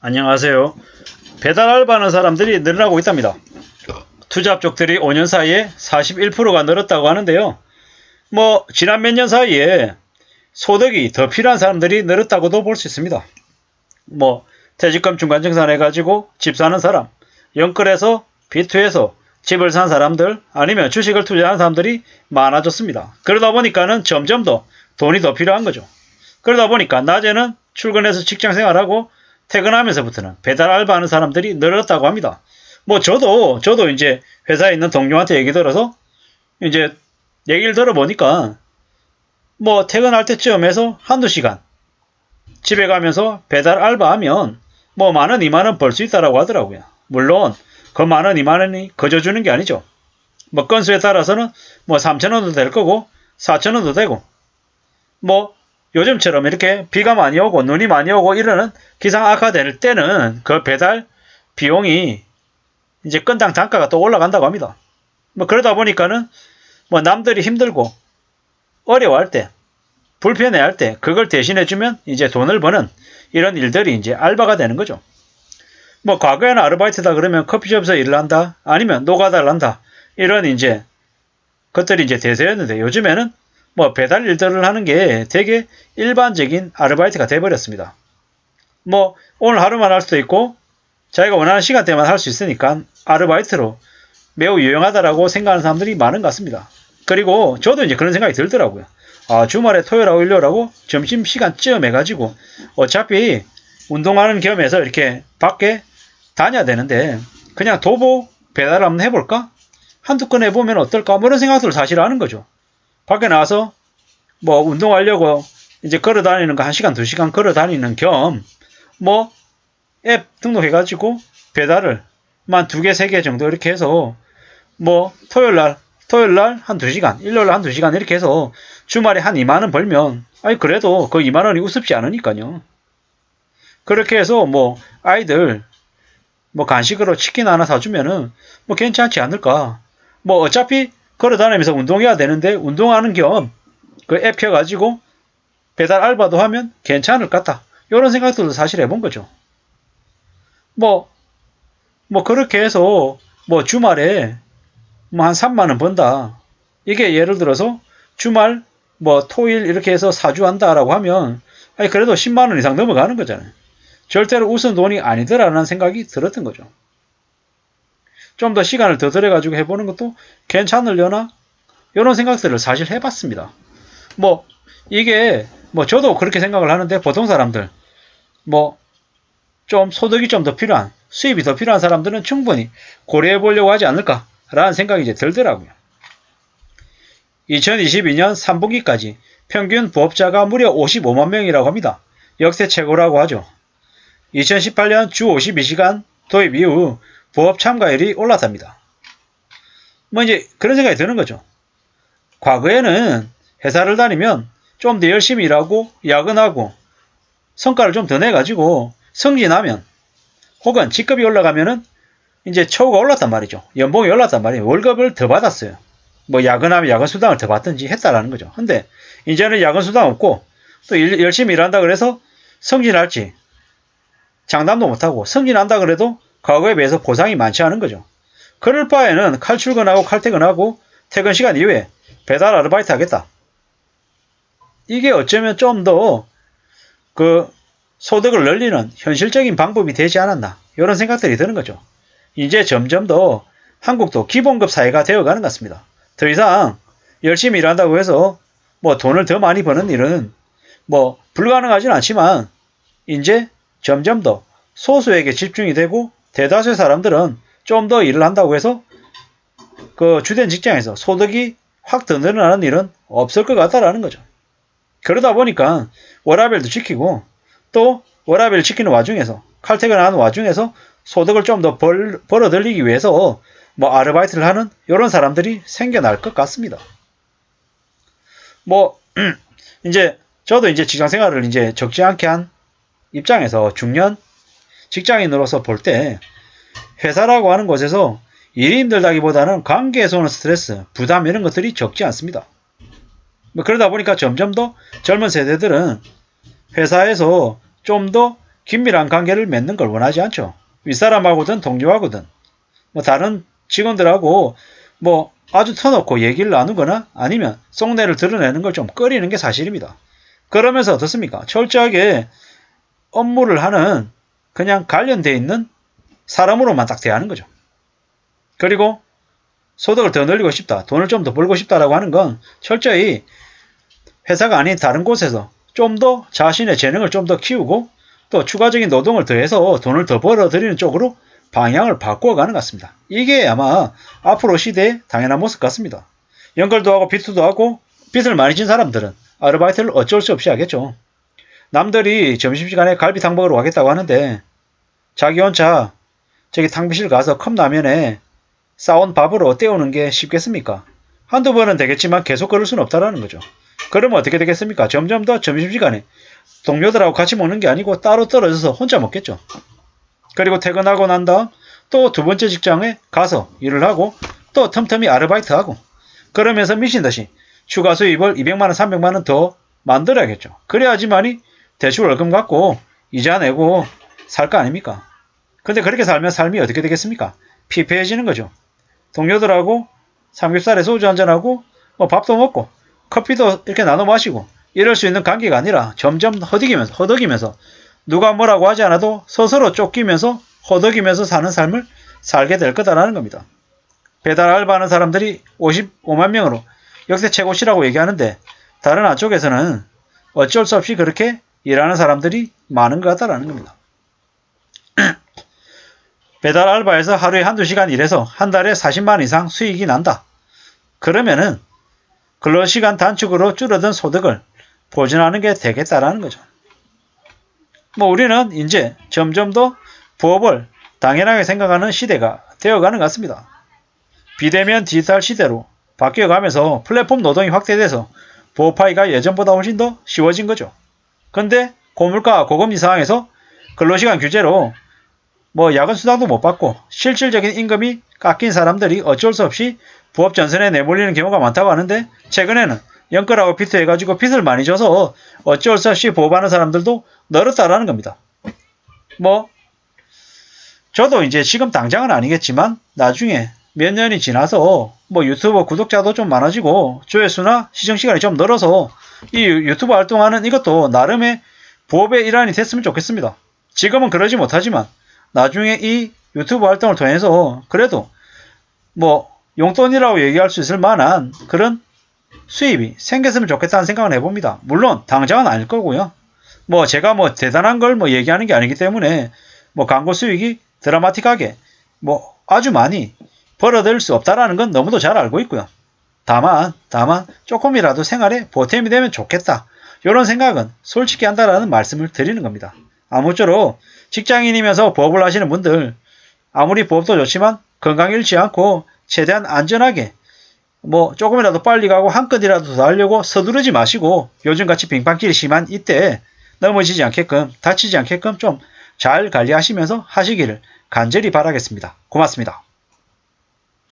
안녕하세요. 배달 알바하는 사람들이 늘어나고 있답니다. 투잡족들이 5년 사이에 41%가 늘었다고 하는데요. 지난 몇 년 사이에 소득이 더 필요한 사람들이 늘었다고도 볼 수 있습니다. 퇴직금 중간정산 해가지고 집 사는 사람, 영끌해서 비투해서 집을 산 사람들, 아니면 주식을 투자하는 사람들이 많아졌습니다. 그러다 보니까는 점점 더 돈이 더 필요한 거죠. 그러다 보니까 낮에는 출근해서 직장 생활하고 퇴근하면서부터는 배달 알바하는 사람들이 늘었다고 합니다. 저도 이제 회사에 있는 동료한테 얘기 들어서 이제 얘기를 들어보니까 퇴근할 때쯤 해서 한두 시간 집에 가면서 배달 알바하면 10,000원, 20,000원 벌 수 있다라고 하더라고요. 물론 그 10,000원, 20,000원이 거저 주는 게 아니죠. 건수에 따라서는 3,000원도 될 거고 4,000원도 되고 요즘처럼 이렇게 비가 많이 오고 눈이 많이 오고 이러는 기상 악화될 때는 그 배달 비용이 이제 건당 단가가 또 올라간다고 합니다. 그러다 보니까는 남들이 힘들고 어려워할 때, 불편해할 때 그걸 대신해주면 이제 돈을 버는 이런 일들이 이제 알바가 되는 거죠. 과거에는 아르바이트다 그러면 커피숍에서 일을 한다, 아니면 노가다를 한다, 이런 이제 것들이 이제 대세였는데 요즘에는 배달 일들을 하는 게 되게 일반적인 아르바이트가 돼버렸습니다. 오늘 하루만 할 수도 있고 자기가 원하는 시간대만 할 수 있으니까 아르바이트로 매우 유용하다라고 생각하는 사람들이 많은 것 같습니다. 그리고 저도 이제 그런 생각이 들더라고요. 주말에 토요일하고 일요일하고 점심시간쯤 해가지고 어차피 운동하는 겸해서 이렇게 밖에 다녀야 되는데 그냥 도보 배달 한번 해볼까? 한두 건 해보면 어떨까? 이런 생각들을 사실 하는 거죠. 밖에 나와서 운동하려고 이제 걸어 다니는 거 1시간, 2시간 걸어 다니는 겸 앱 등록해가지고 배달을 한 2개, 3개 정도 이렇게 해서 토요일날 한 2시간, 일요일날 한 2시간 이렇게 해서 주말에 한 2만원 벌면 그래도 그 2만원이 우습지 않으니까요. 그렇게 해서 아이들 간식으로 치킨 하나 사주면은 괜찮지 않을까. 어차피 걸어 다니면서 운동해야 되는데 운동하는 겸 그 앱 켜가지고 배달 알바도 하면 괜찮을 것 같다. 이런 생각들도 사실 해본 거죠. 그렇게 해서 주말에 한 3만원 번다. 이게 예를 들어서 주말 토일 이렇게 해서 4주 한다라고 하면 그래도 10만원 이상 넘어가는 거잖아요. 절대로 우스운 돈이 아니더라라는 생각이 들었던 거죠. 좀 더 시간을 더 들여가지고 해보는 것도 괜찮으려나? 이런 생각들을 사실 해봤습니다. 이게 저도 그렇게 생각을 하는데 보통 사람들 좀 소득이 좀 더 필요한, 수입이 더 필요한 사람들은 충분히 고려해 보려고 하지 않을까라는 생각이 이제 들더라고요. 2022년 3분기까지 평균 부업자가 무려 55만 명이라고 합니다. 역대 최고라고 하죠. 2018년 주 52시간 도입 이후 부업 참가율이 올랐답니다. 이제 그런 생각이 드는 거죠. 과거에는 회사를 다니면 좀 더 열심히 일하고 야근하고 성과를 좀 더 내가지고 승진하면 혹은 직급이 올라가면은 이제 처우가 올랐단 말이죠. 연봉이 올랐단 말이에요. 월급을 더 받았어요. 야근하면 야근수당을 더 받든지 했다라는 거죠. 근데 이제는 야근수당 없고 또 열심히 일한다 그래서 승진할지 장담도 못하고 승진한다 그래도 과거에 비해서 보상이 많지 않은 거죠. 그럴 바에는 칼출근하고 칼퇴근하고 퇴근 시간 이후에 배달 아르바이트 하겠다. 이게 어쩌면 좀 더 소득을 늘리는 현실적인 방법이 되지 않았나 이런 생각들이 드는 거죠. 이제 점점 더 한국도 기본급 사회가 되어가는 것 같습니다. 더 이상 열심히 일한다고 해서 돈을 더 많이 버는 일은 불가능하진 않지만 이제 점점 더 소수에게 집중이 되고 대다수의 사람들은 좀 더 일을 한다고 해서 그 주된 직장에서 소득이 확 더 늘어나는 일은 없을 것 같다라는 거죠. 그러다 보니까 워라밸도 지키고 또 워라밸을 지키는 와중에서 칼퇴근하는 와중에서 소득을 좀 더 벌어들이기 위해서 아르바이트를 하는 이런 사람들이 생겨날 것 같습니다. 이제 저도 이제 직장 생활을 이제 적지 않게 한 입장에서 중년 직장인으로서 볼 때 회사라고 하는 곳에서 일이 힘들다기보다는 관계에서 오는 스트레스, 부담 이런 것들이 적지 않습니다. 그러다 보니까 점점 더 젊은 세대들은 회사에서 좀 더 긴밀한 관계를 맺는 걸 원하지 않죠. 윗사람하고든 동료하고든 뭐 다른 직원들하고 뭐 아주 터놓고 얘기를 나누거나 아니면 속내를 드러내는 걸 좀 꺼리는 게 사실입니다. 그러면서 어떻습니까? 철저하게 업무를 하는 그냥 관련돼 있는 사람으로만 딱 대하는 거죠. 그리고 소득을 더 늘리고 싶다, 돈을 좀 더 벌고 싶다라고 하는 건 철저히 회사가 아닌 다른 곳에서 좀 더 자신의 재능을 좀 더 키우고 또 추가적인 노동을 더해서 돈을 더 벌어들이는 쪽으로 방향을 바꾸어가는 것 같습니다. 이게 아마 앞으로 시대의 당연한 모습 같습니다. 연결도 하고 비투도 하고 빚을 많이 진 사람들은 아르바이트를 어쩔 수 없이 하겠죠. 남들이 점심시간에 갈비탕 먹으러 가겠다고 하는데 자기 혼자 저기 탕비실 가서 컵라면에 싸온 밥으로 때우는 게 쉽겠습니까? 한두 번은 되겠지만 계속 그럴 수는 없다라는 거죠. 그러면 어떻게 되겠습니까? 점점 더 점심시간에 동료들하고 같이 먹는 게 아니고 따로 떨어져서 혼자 먹겠죠. 그리고 퇴근하고 난 다음 또 두 번째 직장에 가서 일을 하고 또 틈틈이 아르바이트하고 그러면서 미친듯이 추가 수입을 200만원, 300만원 더 만들어야겠죠. 그래야지만이 대출 월금 갖고 이자 내고 살 거 아닙니까? 근데 그렇게 살면 삶이 어떻게 되겠습니까? 피폐해지는 거죠. 동료들하고 삼겹살에 소주 한잔하고 뭐 밥도 먹고 커피도 이렇게 나눠 마시고 이럴 수 있는 관계가 아니라 점점 허덕이면서 누가 뭐라고 하지 않아도 스스로 쫓기면서 허덕이면서 사는 삶을 살게 될 거다라는 겁니다. 배달 알바하는 사람들이 55만 명으로 역대 최고치라고 얘기하는데 다른 한쪽에서는 어쩔 수 없이 그렇게 일하는 사람들이 많은 것 같다라는 겁니다. 배달 알바에서 하루에 한두 시간 일해서 한 달에 40만 이상 수익이 난다. 그러면은 근로시간 단축으로 줄어든 소득을 보전하는 게 되겠다라는 거죠. 뭐 우리는 이제 점점 더 부업을 당연하게 생각하는 시대가 되어가는 것 같습니다. 비대면 디지털 시대로 바뀌어가면서 플랫폼 노동이 확대돼서 부업하기가 예전보다 훨씬 더 쉬워진 거죠. 근데 고물가 고금리 상황에서 근로시간 규제로 뭐 야근 수당도 못 받고 실질적인 임금이 깎인 사람들이 어쩔 수 없이 부업 전선에 내몰리는 경우가 많다고 하는데 최근에는 연끌하고 비트해가지고 빚을 많이 져서 어쩔 수 없이 부업하는 사람들도 늘었다라는 겁니다. 뭐 저도 이제 지금 당장은 아니겠지만 나중에 몇 년이 지나서 뭐 유튜버 구독자도 좀 많아지고 조회수나 시청시간이 좀 늘어서 이 유튜브 활동하는 이것도 나름의 부업의 일환이 됐으면 좋겠습니다. 지금은 그러지 못하지만 나중에 이 유튜브 활동을 통해서 그래도 뭐 용돈이라고 얘기할 수 있을 만한 그런 수입이 생겼으면 좋겠다는 생각을 해봅니다. 물론 당장은 아닐 거고요. 뭐 제가 뭐 대단한 걸 뭐 얘기하는 게 아니기 때문에 뭐 광고 수익이 드라마틱하게 뭐 아주 많이 벌어들일 수 없다라는 건 너무도 잘 알고 있고요. 다만 조금이라도 생활에 보탬이 되면 좋겠다. 이런 생각은 솔직히 한다라는 말씀을 드리는 겁니다. 아무쪼록 직장인이면서 부업을 하시는 분들 아무리 부업도 좋지만 건강 잃지 않고 최대한 안전하게 뭐 조금이라도 빨리 가고 한 끈이라도 더 하려고 서두르지 마시고 요즘같이 빙판길이 심한 이때 넘어지지 않게끔 다치지 않게끔 좀 잘 관리하시면서 하시기를 간절히 바라겠습니다. 고맙습니다.